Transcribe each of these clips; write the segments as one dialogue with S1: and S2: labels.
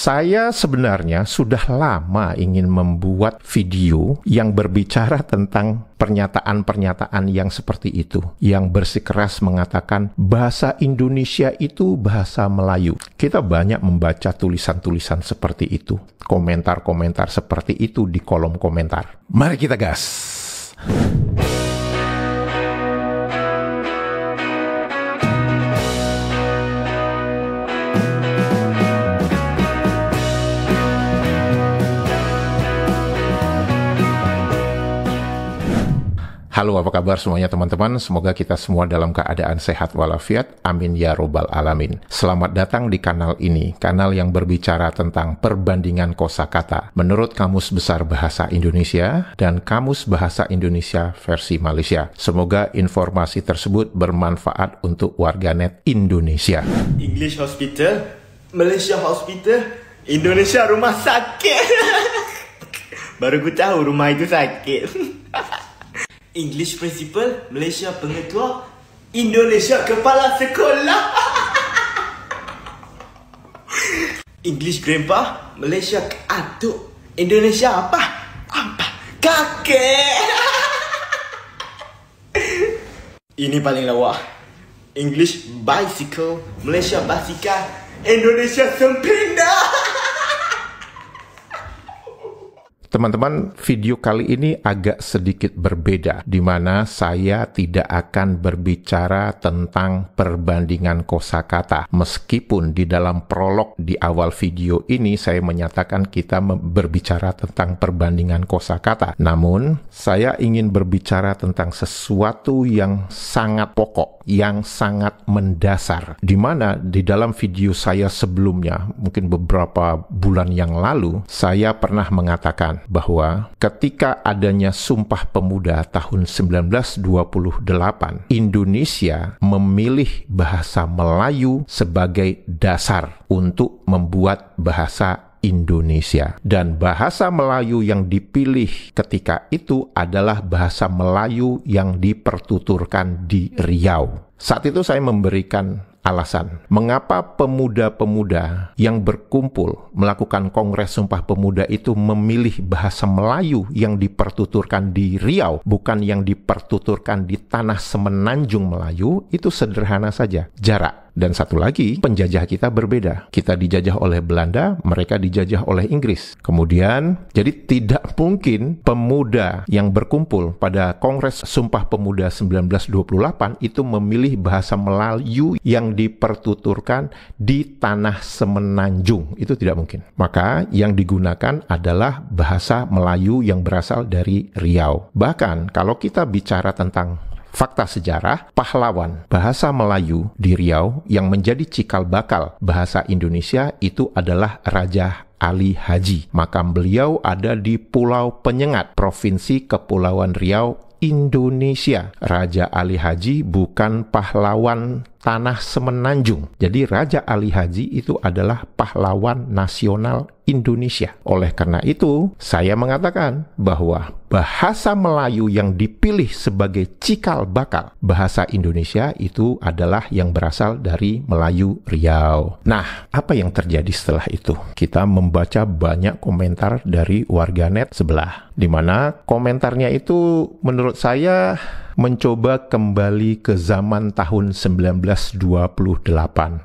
S1: Saya sebenarnya sudah lama ingin membuat video yang berbicara tentang pernyataan-pernyataan yang seperti itu, yang bersikeras mengatakan bahasa Indonesia itu bahasa Melayu. Kita banyak membaca tulisan-tulisan seperti itu, komentar-komentar seperti itu di kolom komentar. Mari kita gas! Halo, apa kabar semuanya teman-teman? Semoga kita semua dalam keadaan sehat walafiat. Amin ya robbal alamin. Selamat datang di kanal ini, kanal yang berbicara tentang perbandingan kosakata menurut Kamus Besar Bahasa Indonesia dan Kamus Bahasa Indonesia versi Malaysia. Semoga informasi tersebut bermanfaat untuk warganet Indonesia.
S2: English hospital, Malaysia hospital, Indonesia rumah sakit. Baru ku tahu rumah itu sakit. English principal, Malaysia pengetua, Indonesia kepala sekolah. English grandpa, Malaysia atuk, Indonesia apa? Apa? Kakek. Ini paling lawa. English bicycle, Malaysia basikal, Indonesia sempina.
S1: Teman-teman, video kali ini agak sedikit berbeda, di mana saya tidak akan berbicara tentang perbandingan kosakata. Meskipun di dalam prolog di awal video ini saya menyatakan kita berbicara tentang perbandingan kosakata. Namun, saya ingin berbicara tentang sesuatu yang sangat pokok, yang sangat mendasar. Di mana di dalam video saya sebelumnya, mungkin beberapa bulan yang lalu, saya pernah mengatakan bahwa ketika adanya Sumpah Pemuda tahun 1928, Indonesia memilih bahasa Melayu sebagai dasar untuk membuat bahasa Indonesia. Dan bahasa Melayu yang dipilih ketika itu adalah bahasa Melayu yang dipertuturkan di Riau. Saat itu saya memberikan alasan mengapa pemuda-pemuda yang berkumpul melakukan Kongres Sumpah Pemuda itu memilih bahasa Melayu yang dipertuturkan di Riau, bukan yang dipertuturkan di tanah semenanjung Melayu. Itu sederhana saja, jarak. Dan satu lagi, penjajah kita berbeda. Kita dijajah oleh Belanda, mereka dijajah oleh Inggris. Kemudian, jadi tidak mungkin pemuda yang berkumpul pada Kongres Sumpah Pemuda 1928 itu memilih bahasa Melayu yang dipertuturkan di tanah semenanjung. Itu tidak mungkin. Maka yang digunakan adalah bahasa Melayu yang berasal dari Riau. Bahkan kalau kita bicara tentang fakta sejarah, pahlawan bahasa Melayu di Riau yang menjadi cikal bakal bahasa Indonesia itu adalah Raja Ali Haji. Makam beliau ada di Pulau Penyengat, Provinsi Kepulauan Riau, Indonesia. Raja Ali Haji bukan pahlawan tanah semenanjung. Jadi Raja Ali Haji itu adalah pahlawan nasional Indonesia. Oleh karena itu, saya mengatakan bahwa bahasa Melayu yang dipilih sebagai cikal bakal bahasa Indonesia itu adalah yang berasal dari Melayu Riau. Nah, apa yang terjadi setelah itu? Kita membaca banyak komentar dari warganet sebelah, di mana komentarnya itu menurut saya mencoba kembali ke zaman tahun 1928,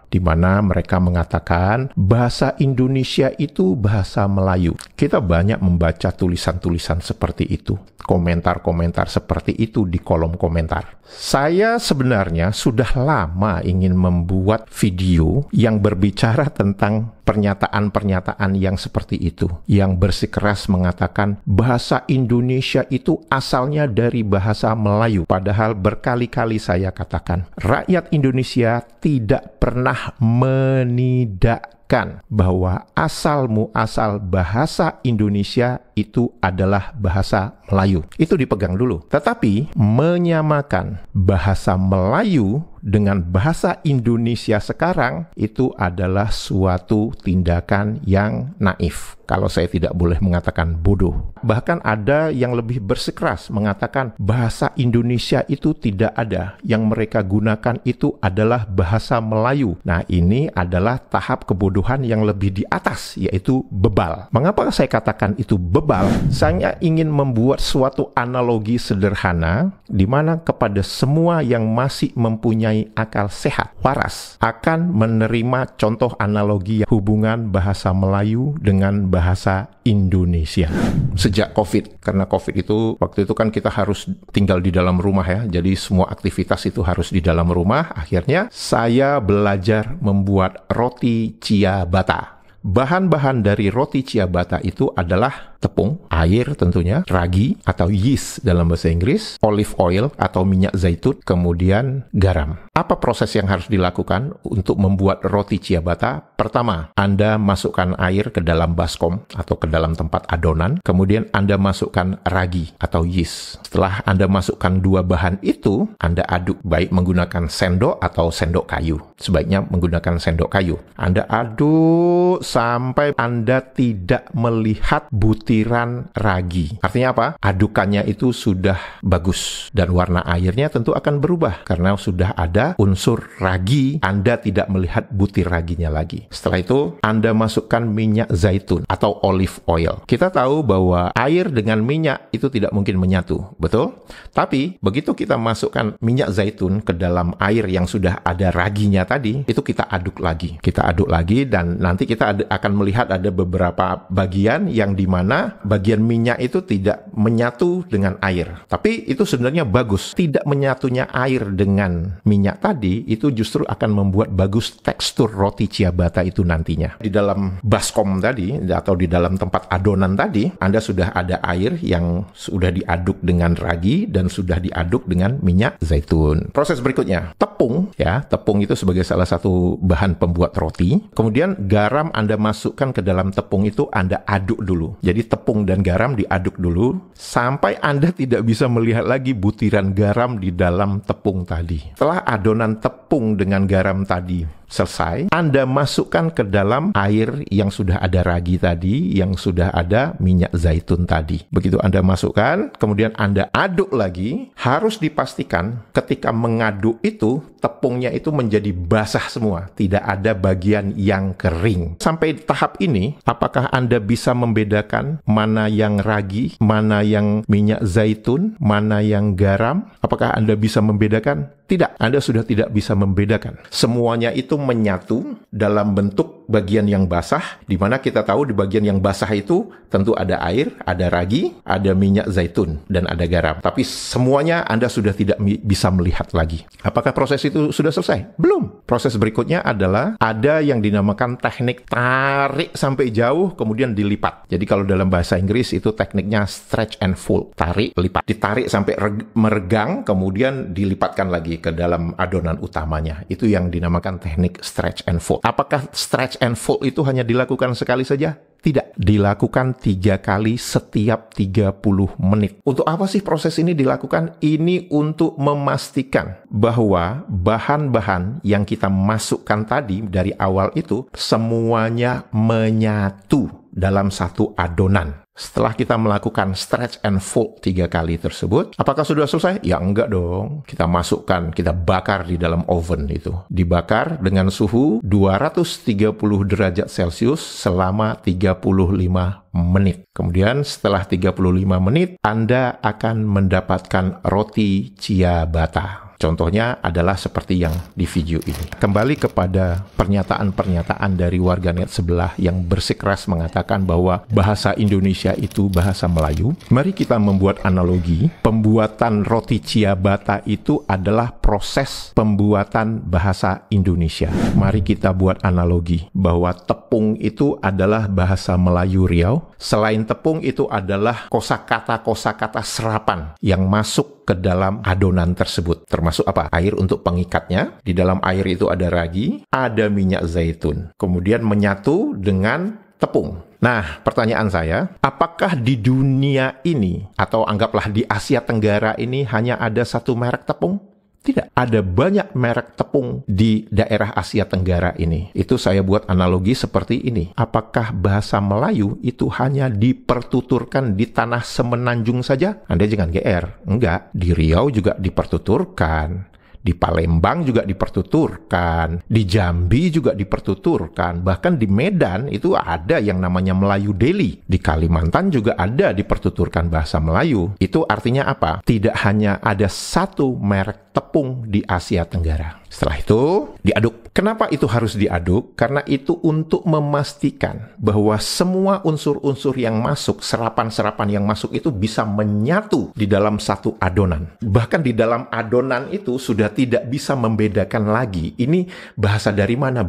S1: di mana mereka mengatakan bahasa Indonesia itu bahasa Melayu. Kita banyak membaca tulisan-tulisan seperti itu, komentar-komentar seperti itu di kolom komentar. Saya sebenarnya sudah lama ingin membuat video yang berbicara tentang pernyataan-pernyataan yang seperti itu, yang bersikeras mengatakan bahasa Indonesia itu asalnya dari bahasa Melayu. Padahal berkali-kali saya katakan, rakyat Indonesia tidak pernah menidakkan bahwa asal muasal bahasa Indonesia itu adalah bahasa Melayu. Itu dipegang dulu. Tetapi menyamakan bahasa Melayu dengan bahasa Indonesia sekarang itu adalah suatu tindakan yang naif. Kalau saya tidak boleh mengatakan bodoh. Bahkan ada yang lebih bersikeras mengatakan bahasa Indonesia itu tidak ada. Yang mereka gunakan itu adalah bahasa Melayu. Nah, ini adalah tahap kebodohan yang lebih di atas, yaitu bebal. Mengapa saya katakan itu bebal? Saya ingin membuat suatu analogi sederhana di mana kepada semua yang masih mempunyai akal sehat, waras, akan menerima contoh analogi hubungan bahasa Melayu dengan bahasa Indonesia. Sejak COVID, karena COVID itu, waktu itu kan kita harus tinggal di dalam rumah ya, jadi semua aktivitas itu harus di dalam rumah. Akhirnya saya belajar membuat roti ciabatta. Bahan-bahan dari roti ciabatta itu adalah tepung, air tentunya, ragi atau yeast dalam bahasa Inggris, olive oil atau minyak zaitun, kemudian garam. Apa proses yang harus dilakukan untuk membuat roti ciabatta? Pertama, Anda masukkan air ke dalam baskom atau ke dalam tempat adonan, kemudian Anda masukkan ragi atau yeast. Setelah Anda masukkan dua bahan itu, Anda aduk baik menggunakan sendok atau sendok kayu. Sebaiknya menggunakan sendok kayu. Anda aduk sampai Anda tidak melihat butiran ragi. Artinya apa? Adukannya itu sudah bagus dan warna airnya tentu akan berubah karena sudah ada unsur ragi. Anda tidak melihat butir raginya lagi. Setelah itu Anda masukkan minyak zaitun atau olive oil. Kita tahu bahwa air dengan minyak itu tidak mungkin menyatu, betul? Tapi begitu kita masukkan minyak zaitun ke dalam air yang sudah ada raginya tadi, itu kita aduk lagi. Kita aduk lagi dan nanti kita akan melihat ada beberapa bagian yang di mana bagian minyak itu tidak menyatu dengan air. Tapi itu sebenarnya bagus. Tidak menyatunya air dengan minyak tadi itu justru akan membuat bagus tekstur roti ciabatta itu nantinya. Di dalam baskom tadi atau di dalam tempat adonan tadi, Anda sudah ada air yang sudah diaduk dengan ragi dan sudah diaduk dengan minyak zaitun. Proses berikutnya, tepung ya. Tepung itu sebagai salah satu bahan pembuat roti. Kemudian garam Anda masukkan ke dalam tepung itu, Anda aduk dulu. Jadi tepung dan garam diaduk dulu sampai Anda tidak bisa melihat lagi butiran garam di dalam tepung tadi. Setelah adonan tepung dengan garam tadi selesai, Anda masukkan ke dalam air yang sudah ada ragi tadi, yang sudah ada minyak zaitun tadi. Begitu Anda masukkan, kemudian Anda aduk lagi, harus dipastikan ketika mengaduk itu, tepungnya itu menjadi basah semua. Tidak ada bagian yang kering. Sampai tahap ini, apakah Anda bisa membedakan mana yang ragi, mana yang minyak zaitun, mana yang garam? Apakah Anda bisa membedakan? Tidak, Anda sudah tidak bisa membedakan. Semuanya itu menyatu dalam bentuk bagian yang basah, di mana kita tahu di bagian yang basah itu tentu ada air, ada ragi, ada minyak zaitun, dan ada garam. Tapi semuanya Anda sudah tidak bisa melihat lagi. Apakah proses itu sudah selesai? Belum. Proses berikutnya adalah ada yang dinamakan teknik tarik sampai jauh, kemudian dilipat. Jadi kalau dalam bahasa Inggris itu tekniknya stretch and fold. Tarik, lipat. Ditarik sampai meregang, kemudian dilipatkan lagi ke dalam adonan utamanya. Itu yang dinamakan teknik stretch and fold. Apakah stretch and fold itu hanya dilakukan sekali saja? Tidak. Dilakukan 3 kali setiap 30 menit. Untuk apa sih proses ini dilakukan? Ini untuk memastikan bahwa bahan-bahan yang kita masukkan tadi dari awal itu semuanya menyatu dalam satu adonan. Setelah kita melakukan stretch and fold 3 kali tersebut, apakah sudah selesai? Ya enggak dong. Kita masukkan, kita bakar di dalam oven itu. Dibakar dengan suhu 230 derajat Celcius selama 35 menit. Kemudian setelah 35 menit, Anda akan mendapatkan roti ciabatta. Contohnya adalah seperti yang di video ini. Kembali kepada pernyataan-pernyataan dari warganet sebelah yang bersikeras mengatakan bahwa bahasa Indonesia itu bahasa Melayu. Mari kita membuat analogi. Pembuatan roti ciabatta itu adalah proses pembuatan bahasa Indonesia. Mari kita buat analogi bahwa tepung itu adalah bahasa Melayu Riau. Selain tepung itu adalah kosakata-kosakata serapan yang masuk ke dalam adonan tersebut. Termasuk apa? Air untuk pengikatnya. Di dalam air itu ada ragi, ada minyak zaitun. Kemudian menyatu dengan tepung. Nah, pertanyaan saya, apakah di dunia ini, atau anggaplah di Asia Tenggara ini, hanya ada satu merek tepung? Tidak, ada banyak merek tepung di daerah Asia Tenggara ini. Itu saya buat analogi seperti ini. Apakah bahasa Melayu itu hanya dipertuturkan di tanah Semenanjung saja? Anda jangan GR. Enggak, di Riau juga dipertuturkan. Di Palembang juga dipertuturkan, di Jambi juga dipertuturkan, bahkan di Medan itu ada yang namanya Melayu Deli. Di Kalimantan juga ada dipertuturkan bahasa Melayu. Itu artinya apa? Tidak hanya ada satu merek tepung di Asia Tenggara. Setelah itu diaduk. Kenapa itu harus diaduk? Karena itu untuk memastikan bahwa semua unsur-unsur yang masuk, serapan-serapan yang masuk itu bisa menyatu di dalam satu adonan. Bahkan di dalam adonan itu sudah tidak bisa membedakan lagi ini bahasa dari mana,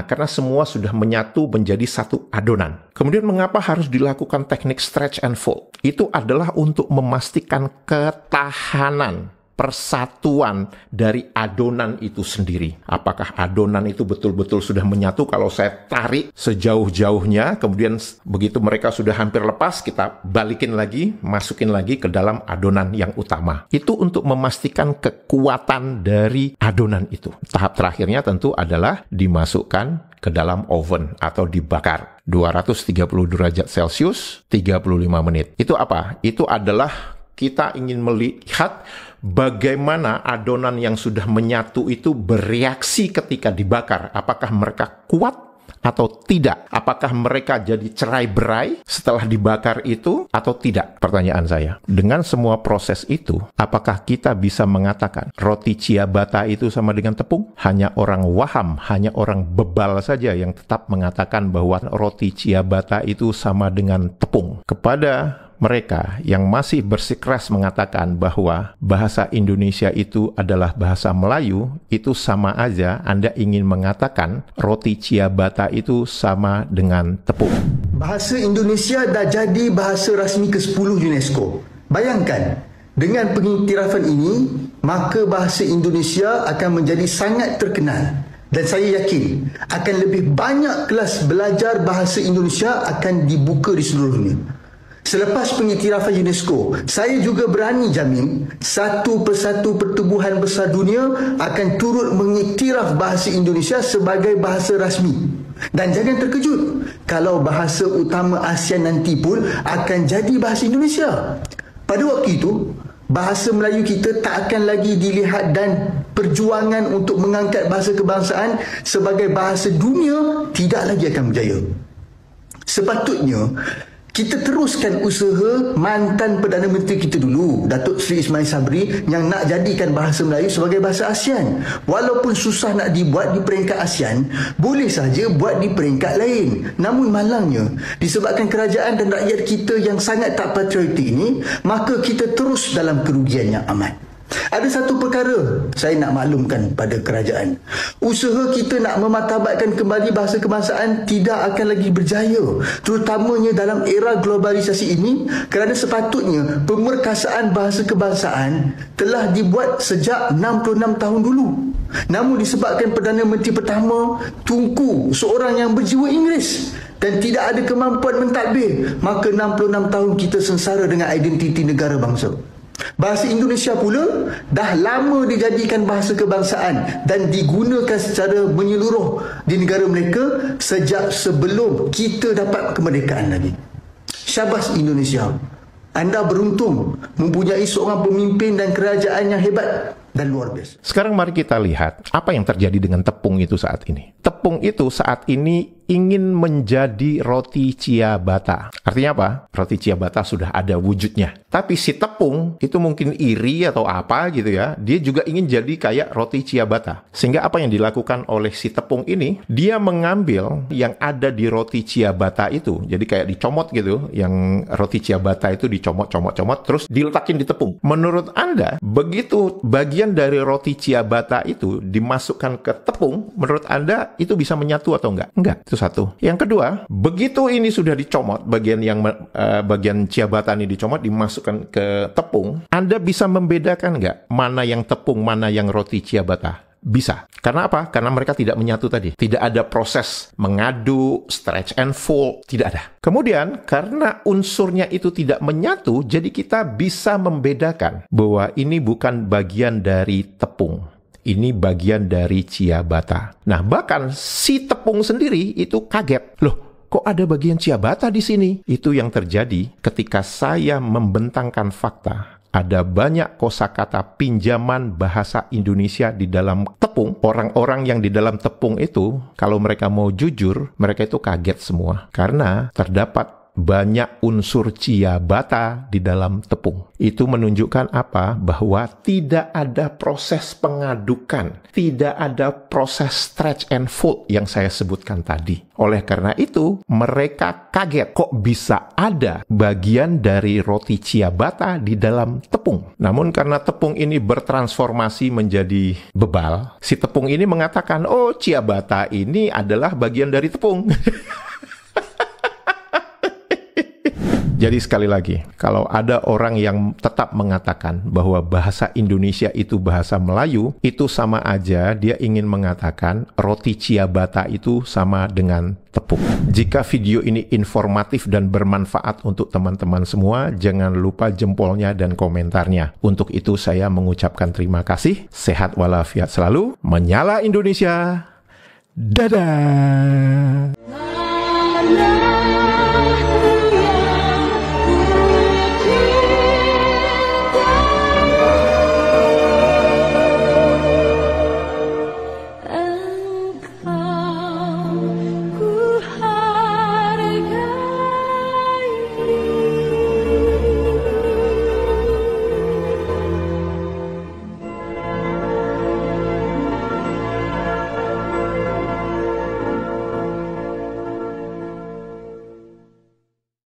S1: karena semua sudah menyatu menjadi satu adonan. Kemudian mengapa harus dilakukan teknik stretch and fold? Itu adalah untuk memastikan ketahanan persatuan dari adonan itu sendiri. Apakah adonan itu betul-betul sudah menyatu? Kalau saya tarik sejauh-jauhnya, kemudian begitu mereka sudah hampir lepas, kita balikin lagi, masukin lagi ke dalam adonan yang utama. Itu untuk memastikan kekuatan dari adonan itu. Tahap terakhirnya tentu adalah dimasukkan ke dalam oven atau dibakar. 230 derajat Celcius, 35 menit. Itu apa? Itu adalah kita ingin melihat bagaimana adonan yang sudah menyatu itu bereaksi ketika dibakar. Apakah mereka kuat atau tidak? Apakah mereka jadi cerai-berai setelah dibakar itu atau tidak? Pertanyaan saya. Dengan semua proses itu, apakah kita bisa mengatakan roti ciabatta itu sama dengan tepung? Hanya orang waham, hanya orang bebal saja yang tetap mengatakan bahwa roti ciabatta itu sama dengan tepung. Kepada mereka yang masih bersikeras mengatakan bahwa bahasa Indonesia itu adalah bahasa Melayu, itu sama aja Anda ingin mengatakan roti ciabatta itu sama dengan tepung.
S3: Bahasa Indonesia dah jadi bahasa rasmi ke-10 UNESCO. Bayangkan, dengan pengiktirafan ini, maka bahasa Indonesia akan menjadi sangat terkenal. Dan saya yakin akan lebih banyak kelas belajar bahasa Indonesia akan dibuka di seluruh dunia. Selepas pengiktirafan UNESCO, saya juga berani jamin satu persatu pertubuhan besar dunia akan turut mengiktiraf bahasa Indonesia sebagai bahasa rasmi. Dan jangan terkejut kalau bahasa utama ASEAN nanti pun akan jadi bahasa Indonesia. Pada waktu itu, bahasa Melayu kita tak akan lagi dilihat dan perjuangan untuk mengangkat bahasa kebangsaan sebagai bahasa dunia tidak lagi akan berjaya. Sepatutnya kita teruskan usaha mantan Perdana Menteri kita dulu, Datuk Seri Ismail Sabri, yang nak jadikan bahasa Melayu sebagai bahasa ASEAN. Walaupun susah nak dibuat di peringkat ASEAN, boleh saja buat di peringkat lain. Namun malangnya, disebabkan kerajaan dan rakyat kita yang sangat tak patriotik ini, maka kita terus dalam kerugian yang amat. Ada satu perkara saya nak maklumkan pada kerajaan. Usaha kita nak memartabatkan kembali bahasa kebangsaan tidak akan lagi berjaya, terutamanya dalam era globalisasi ini, kerana sepatutnya pemerkasaan bahasa kebangsaan telah dibuat sejak 66 tahun dulu. Namun disebabkan Perdana Menteri pertama Tunku seorang yang berjiwa Inggeris dan tidak ada kemampuan mentadbir, maka 66 tahun kita sengsara dengan identiti negara bangsa. Bahasa Indonesia pula dah lama dijadikan bahasa kebangsaan dan digunakan secara menyeluruh di negara mereka sejak sebelum kita dapat kemerdekaan lagi. Syabas Indonesia. Anda beruntung mempunyai seorang pemimpin dan kerajaan yang hebat dan luar biasa.
S1: Sekarang mari kita lihat apa yang terjadi dengan tepung itu saat ini. Tepung itu saat ini ingin menjadi roti ciabatta. Artinya apa? Roti ciabatta sudah ada wujudnya. Tapi si tepung itu mungkin iri atau apa gitu ya. Dia juga ingin jadi kayak roti ciabatta. Sehingga apa yang dilakukan oleh si tepung ini, dia mengambil yang ada di roti ciabatta itu. Jadi kayak dicomot gitu. Yang roti ciabatta itu dicomot-comot-comot terus diletakin di tepung. Menurut Anda, begitu bagian dari roti ciabatta itu dimasukkan ke tepung, menurut Anda itu bisa menyatu atau enggak? Enggak. Itu satu. Yang kedua, begitu ini sudah dicomot, bagian ciabatta ini dicomot, dimasukkan ke tepung, Anda bisa membedakan nggak mana yang tepung, mana yang roti ciabatta? bisa. Karena apa? Karena mereka tidak menyatu tadi. Tidak ada proses mengadu, stretch and fold, tidak ada. Kemudian, karena unsurnya itu tidak menyatu, jadi kita bisa membedakan bahwa ini bukan bagian dari tepung. Ini bagian dari ciabatta. Nah, bahkan si tepung sendiri itu kaget. Loh, kok ada bagian ciabatta di sini? Itu yang terjadi ketika saya membentangkan fakta. Ada banyak kosakata pinjaman bahasa Indonesia di dalam tepung. Orang-orang yang di dalam tepung itu, kalau mereka mau jujur, mereka itu kaget semua. Karena terdapat banyak unsur ciabatta di dalam tepung. Itu menunjukkan apa? Bahwa tidak ada proses pengadukan, tidak ada proses stretch and fold yang saya sebutkan tadi. Oleh karena itu, mereka kaget kok bisa ada bagian dari roti ciabatta di dalam tepung. Namun karena tepung ini bertransformasi menjadi bebal, si tepung ini mengatakan, oh ciabatta ini adalah bagian dari tepung. Jadi sekali lagi, kalau ada orang yang tetap mengatakan bahwa bahasa Indonesia itu bahasa Melayu, itu sama aja dia ingin mengatakan roti ciabatta itu sama dengan tepung. Jika video ini informatif dan bermanfaat untuk teman-teman semua, jangan lupa jempolnya dan komentarnya. Untuk itu saya mengucapkan terima kasih. Sehat walafiat selalu. Menyala Indonesia. Dadah.